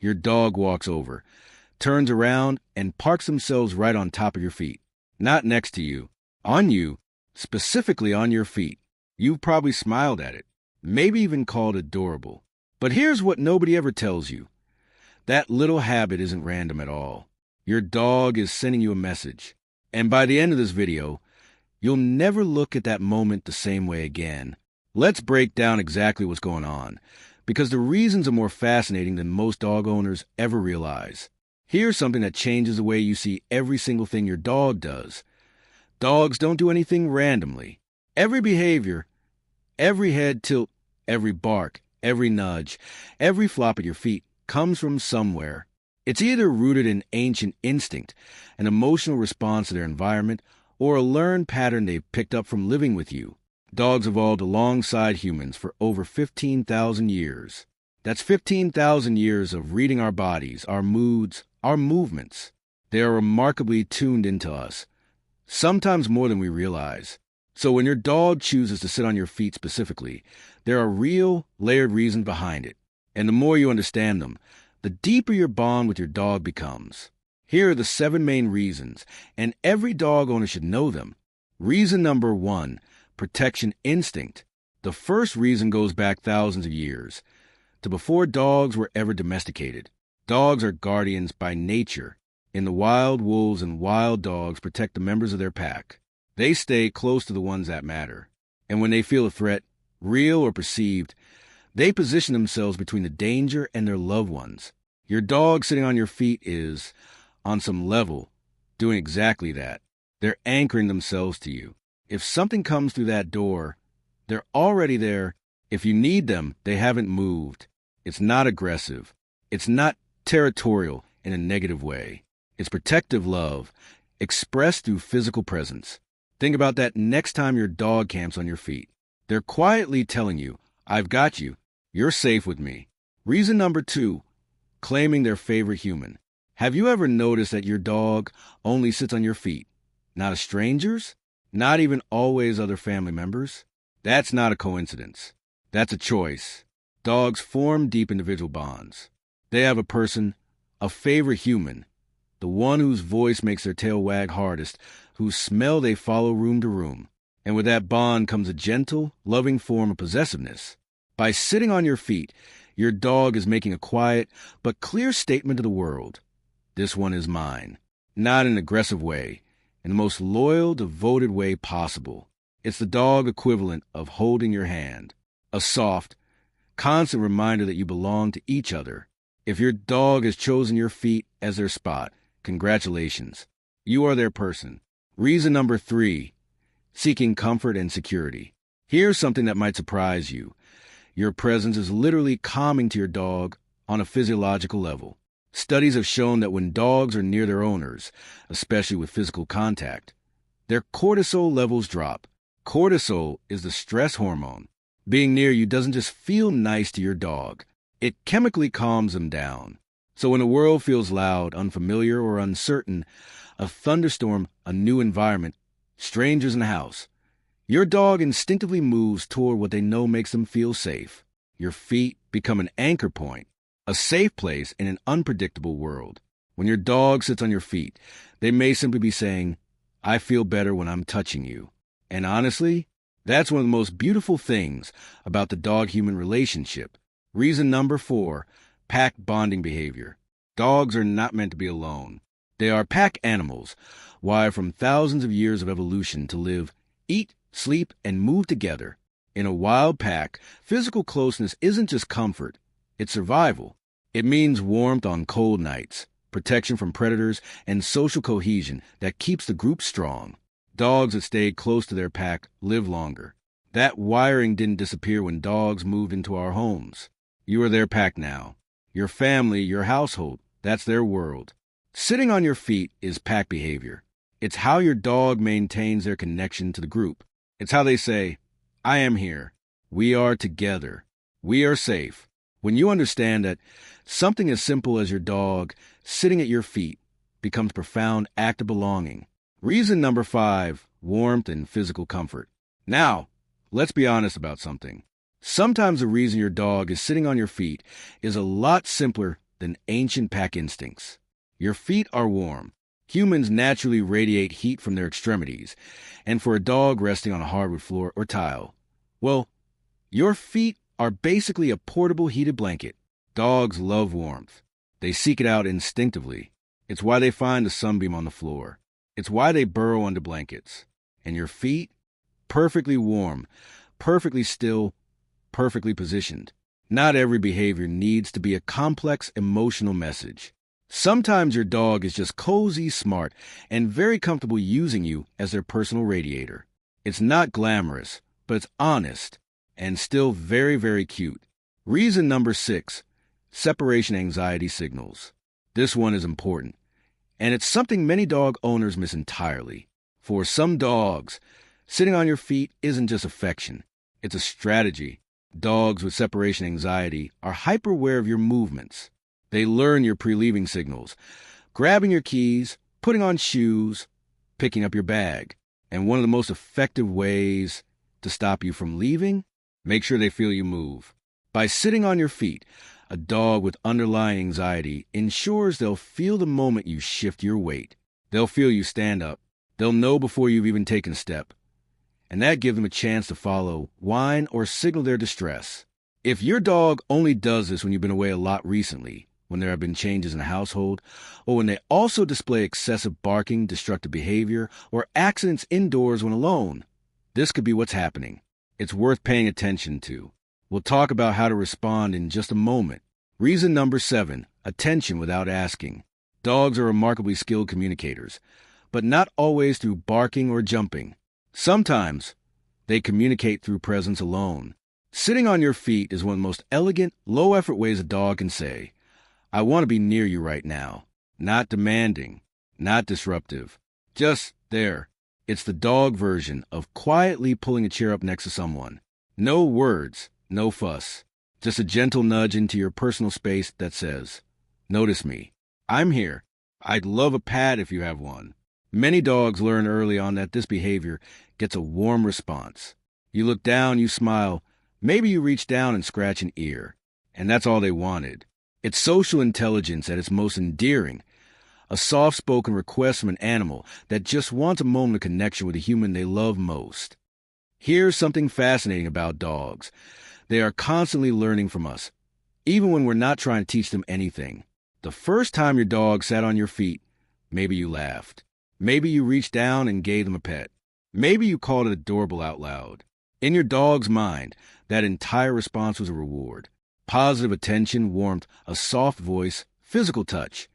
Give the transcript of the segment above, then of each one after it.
Your dog walks over, turns around, and parks themselves right on top of your feet. Not next to you. On you, specifically on your feet. You've probably smiled at it, maybe even called adorable. But here's what nobody ever tells you. That little habit isn't random at all. Your dog is sending you a message. And by the end of this video, you'll never look at that moment the same way again. Let's break down exactly what's going on, because the reasons are more fascinating than most dog owners ever realize. Here's something that changes the way you see every single thing your dog does. Dogs don't do anything randomly. Every behavior, every head tilt, every bark, every nudge, every flop at your feet comes from somewhere. It's either rooted in ancient instinct, an emotional response to their environment, or a learned pattern they've picked up from living with you. Dogs evolved alongside humans for over 15,000 years. That's 15,000 years of reading our bodies, our moods, our movements. They are remarkably tuned into us, sometimes more than we realize. So when your dog chooses to sit on your feet specifically, there are real, layered reasons behind it. And the more you understand them, the deeper your bond with your dog becomes. Here are the 7 main reasons, and every dog owner should know them. Reason number 1, protection instinct. The first reason goes back thousands of years, to before dogs were ever domesticated. Dogs are guardians by nature. In the wild, wolves and wild dogs protect the members of their pack. They stay close to the ones that matter. And when they feel a threat, real or perceived, they position themselves between the danger and their loved ones. Your dog sitting on your feet is, on some level, doing exactly that. They're anchoring themselves to you. If something comes through that door, they're already there. If you need them, they haven't moved. It's not aggressive. It's not territorial in a negative way. It's protective love, expressed through physical presence. Think about that next time your dog camps on your feet. They're quietly telling you, I've got you. You're safe with me. Reason number 2, claiming their favorite human. Have you ever noticed that your dog only sits on your feet? Not a stranger's? Not even always other family members? That's not a coincidence. That's a choice. Dogs form deep individual bonds. They have a person, a favorite human, the one whose voice makes their tail wag hardest, whose smell they follow room to room. And with that bond comes a gentle, loving form of possessiveness. By sitting on your feet, your dog is making a quiet but clear statement to the world. This one is mine. Not in an aggressive way, in the most loyal, devoted way possible. It's the dog equivalent of holding your hand. A soft, constant reminder that you belong to each other. If your dog has chosen your feet as their spot, congratulations. You are their person. Reason number 3, seeking comfort and security. Here's something that might surprise you. Your presence is literally calming to your dog on a physiological level. Studies have shown that when dogs are near their owners, especially with physical contact, their cortisol levels drop. Cortisol is the stress hormone. Being near you doesn't just feel nice to your dog. It chemically calms them down. So when the world feels loud, unfamiliar, or uncertain, a thunderstorm, a new environment, strangers in the house, your dog instinctively moves toward what they know makes them feel safe. Your feet become an anchor point, a safe place in an unpredictable world. When your dog sits on your feet, they may simply be saying, I feel better when I'm touching you. And honestly, that's one of the most beautiful things about the dog-human relationship. Reason number 4, pack bonding behavior. Dogs are not meant to be alone. They are pack animals, wired from thousands of years of evolution to live, eat, sleep, and move together. In a wild pack, physical closeness isn't just comfort, it's survival. It means warmth on cold nights, protection from predators, and social cohesion that keeps the group strong. Dogs that stay close to their pack live longer. That wiring didn't disappear when dogs moved into our homes. You are their pack now. Your family, your household, that's their world. Sitting on your feet is pack behavior. It's how your dog maintains their connection to the group. It's how they say, I am here. We are together. We are safe. When you understand that something as simple as your dog sitting at your feet becomes a profound act of belonging. Reason number 5, warmth and physical comfort. Now, let's be honest about something. Sometimes the reason your dog is sitting on your feet is a lot simpler than ancient pack instincts. Your feet are warm. Humans naturally radiate heat from their extremities, and for a dog resting on a hardwood floor or tile, well, your feet are basically a portable heated blanket. Dogs love warmth. They seek it out instinctively. It's why they find the sunbeam on the floor. It's why they burrow under blankets. And your feet? Perfectly warm, perfectly still, perfectly positioned. Not every behavior needs to be a complex emotional message. Sometimes your dog is just cozy, smart, and very comfortable using you as their personal radiator. It's not glamorous, but it's honest and still very, very cute. Reason number 6, separation anxiety signals. This one is important, and it's something many dog owners miss entirely. For some dogs, sitting on your feet isn't just affection, it's a strategy. Dogs with separation anxiety are hyper-aware of your movements. They learn your pre-leaving signals, grabbing your keys, putting on shoes, picking up your bag. And one of the most effective ways to stop you from leaving, make sure they feel you move. By sitting on your feet, a dog with underlying anxiety ensures they'll feel the moment you shift your weight. They'll feel you stand up. They'll know before you've even taken a step. And that gives them a chance to follow, whine, or signal their distress. If your dog only does this when you've been away a lot recently, when there have been changes in the household, or when they also display excessive barking, destructive behavior, or accidents indoors when alone, this could be what's happening. It's worth paying attention to. We'll talk about how to respond in just a moment. Reason number 7, attention without asking. Dogs are remarkably skilled communicators, but not always through barking or jumping. Sometimes they communicate through presence alone. Sitting on your feet is one of the most elegant, low-effort ways a dog can say, I want to be near you right now. Not demanding, not disruptive. Just there. It's the dog version of quietly pulling a chair up next to someone. No words, no fuss. Just a gentle nudge into your personal space that says, notice me. I'm here. I'd love a pat if you have one. Many dogs learn early on that this behavior gets a warm response. You look down, you smile. Maybe you reach down and scratch an ear. And that's all they wanted. It's social intelligence at its most endearing, a soft-spoken request from an animal that just wants a moment of connection with the human they love most. Here's something fascinating about dogs. They are constantly learning from us, even when we're not trying to teach them anything. The first time your dog sat on your feet, maybe you laughed. Maybe you reached down and gave them a pet. Maybe you called it adorable out loud. In your dog's mind, that entire response was a reward. Positive attention, warmth, a soft voice, physical touch.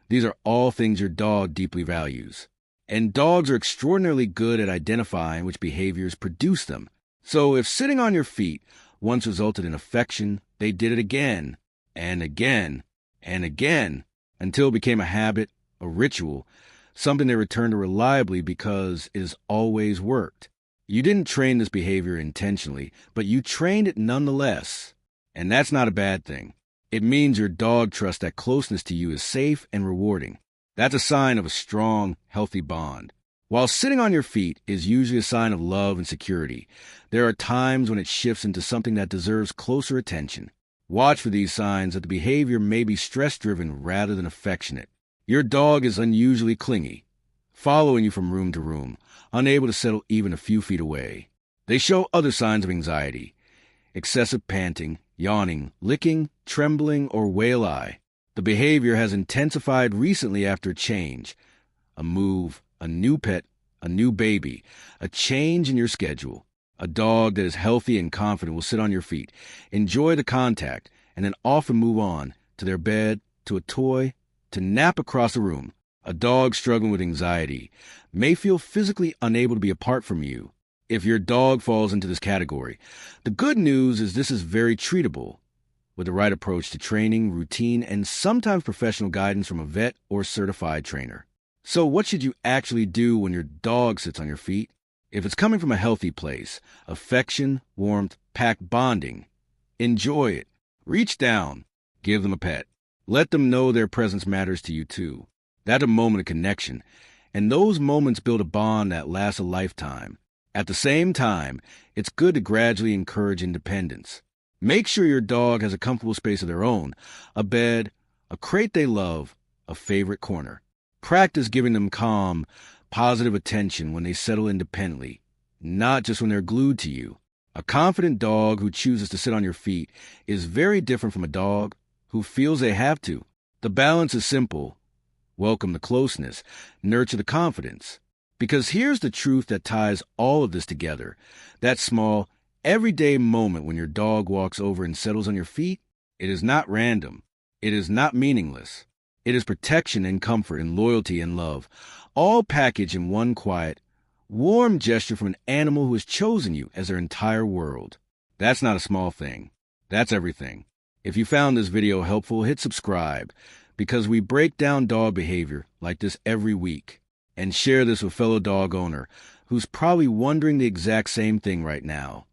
These are all things your dog deeply values. And dogs are extraordinarily good at identifying which behaviors produce them. So if sitting on your feet once resulted in affection, they did it again, and again, and again, until it became a habit, a ritual, something they return to reliably because it has always worked. You didn't train this behavior intentionally, but you trained it nonetheless. And that's not a bad thing. It means your dog trusts that closeness to you is safe and rewarding. That's a sign of a strong, healthy bond. While sitting on your feet is usually a sign of love and security, there are times when it shifts into something that deserves closer attention. Watch for these signs that the behavior may be stress-driven rather than affectionate. Your dog is unusually clingy, following you from room to room, unable to settle even a few feet away. They show other signs of anxiety: excessive panting, yawning, licking, trembling, or whale eye. The behavior has intensified recently after a change, a move, a new pet, a new baby, a change in your schedule. A dog that is healthy and confident will sit on your feet, enjoy the contact, and then often move on to their bed, to a toy, to nap across the room. A dog struggling with anxiety may feel physically unable to be apart from you. If your dog falls into this category, the good news is this is very treatable with the right approach to training, routine, and sometimes professional guidance from a vet or certified trainer. So what should you actually do when your dog sits on your feet? If it's coming from a healthy place, affection, warmth, pack bonding, enjoy it. Reach down, give them a pet. Let them know their presence matters to you too. That's a moment of connection, and those moments build a bond that lasts a lifetime. At the same time, it's good to gradually encourage independence. Make sure your dog has a comfortable space of their own, a bed, a crate they love, a favorite corner. Practice giving them calm, positive attention when they settle independently, not just when they're glued to you. A confident dog who chooses to sit on your feet is very different from a dog who feels they have to. The balance is simple. Welcome the closeness, nurture the confidence. Because here's the truth that ties all of this together. That small, everyday moment when your dog walks over and settles on your feet, it is not random. It is not meaningless. It is protection and comfort and loyalty and love, all packaged in one quiet, warm gesture from an animal who has chosen you as their entire world. That's not a small thing. That's everything. If you found this video helpful, hit subscribe, because we break down dog behavior like this every week. And share this with fellow dog owner who's probably wondering the exact same thing right now.